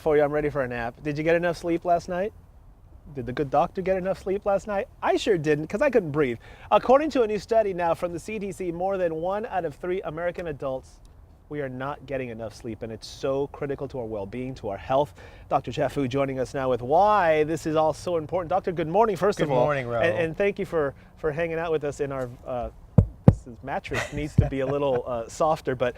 For you, I'm ready for a nap. Did you get enough sleep last night? Did the good doctor get enough sleep last night? I sure didn't, because I couldn't breathe. According to a new study now from the CDC, more than 1 out of 3 American adults, we are not getting enough sleep, and it's so critical to our well-being, to our health. Dr. Chaffoo joining us now with why this is all so important. Doctor, good morning, first of all. Good morning, Raoul. And thank you for hanging out with us in our this mattress needs to be a little softer, but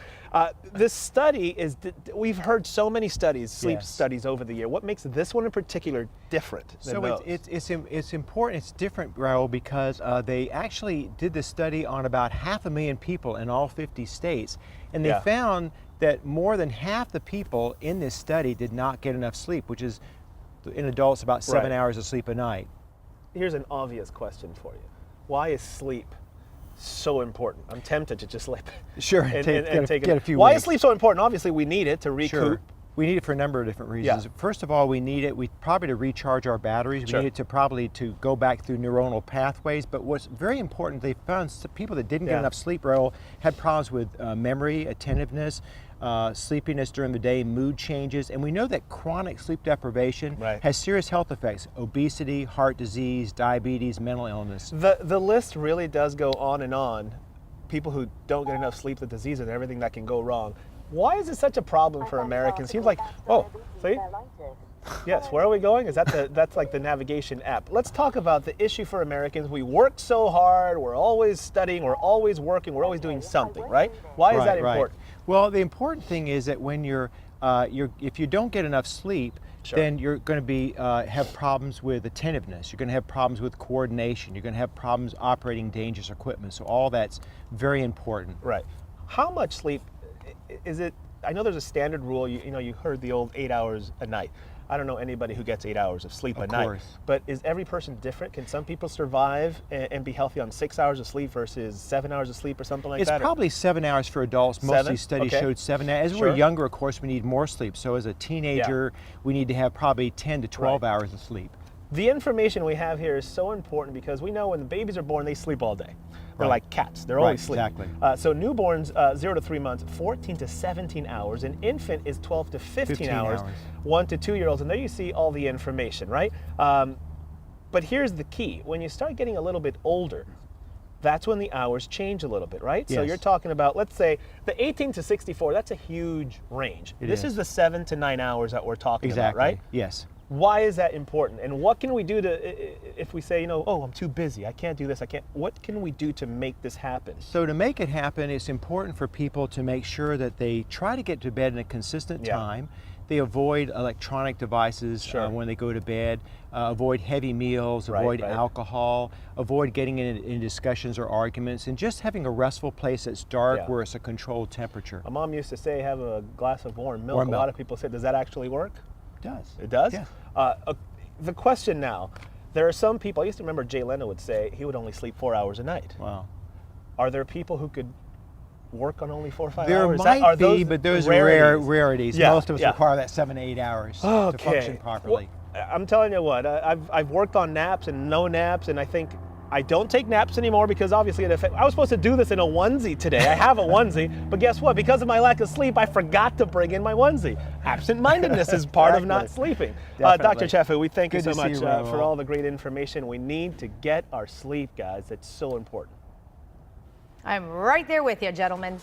this study is, we've heard so many studies, sleep studies over the year. What makes this one in particular different than those? It's important, it's different, Raoul, because they actually did this study on about 500,000 people in all 50 states, and they found that more than half the people in this study did not get enough sleep, which is, in adults, about 7 hours of sleep a night. Here's an obvious question for you. Why is sleep so important? I'm tempted to just like get a few Why weeks. is sleep so important? Obviously we need it to recoup. Sure. We need it for a number of different reasons. First of all, we need it probably to recharge our batteries. We need it to probably to go back through neuronal pathways. But what's very important, they found people that didn't get enough sleep, Raoul, had problems with memory, attentiveness, sleepiness during the day, mood changes, and we know that chronic sleep deprivation has serious health effects: obesity, heart disease, diabetes, mental illness. The list really does go on and on. People who don't get enough sleep, the diseases and everything that can go wrong. Why is it such a problem for Americans? Seems like, oh, see? Yes, where are we going? Is that that's like the navigation app. Let's talk about the issue for Americans. We work so hard, we're always studying, we're always working, we're always doing something, right? Why is that important? Well, the important thing is that when if you don't get enough sleep, then you're going to be have problems with attentiveness. You're going to have problems with coordination. You're going to have problems operating dangerous equipment. So all that's very important. Right. How much sleep is it? I know there's a standard rule. You heard the old 8 hours a night. I don't know anybody who gets 8 hours of sleep a night. But is every person different? Can some people survive and be healthy on 6 hours of sleep versus 7 hours of sleep or something like that? It's probably 7 hours for adults. Most of these studies showed 7 hours. As we're younger, of course, we need more sleep. So as a teenager, we need to have probably 10 to 12 hours of sleep. The information we have here is so important because we know when the babies are born, they sleep all day. They're like cats. They're always sleeping. Exactly. So newborns, 0 to 3 months, 14 to 17 hours. An infant is 12 to 15 hours. 1 to 2 year olds. And there you see all the information, right? But here's the key. When you start getting a little bit older, that's when the hours change a little bit, right? So you're talking about, let's say, the 18 to 64, that's a huge range. This is the 7 to 9 hours that we're talking about, right? Yes. Why is that important? And what can we do to, if we say, oh, I'm too busy, I can't do this, what can we do to make this happen? So to make it happen, it's important for people to make sure that they try to get to bed in a consistent time. They avoid electronic devices when they go to bed, avoid heavy meals, avoid alcohol, avoid getting in discussions or arguments, and just having a restful place that's dark where it's a controlled temperature. My mom used to say, have a glass of warm milk. A lot of people say, does that actually work? It does. It does? Yeah. The question now, there are some people, I used to remember Jay Leno would say he would only sleep 4 hours a night. Wow. Are there people who could work on only 4 or 5 there hours? There might be, but those are rarities. Most of us require that 7 to 8 hours to function properly. Well, I'm telling you what, I've worked on naps and no naps, and I think I don't take naps anymore because obviously I was supposed to do this in a onesie today. I have a onesie, but guess what? Because of my lack of sleep, I forgot to bring in my onesie. Absent-mindedness is part of not sleeping. Dr. Chaffoo, we thank you so much for all the great information. We need to get our sleep, guys. It's so important. I'm right there with you, gentlemen.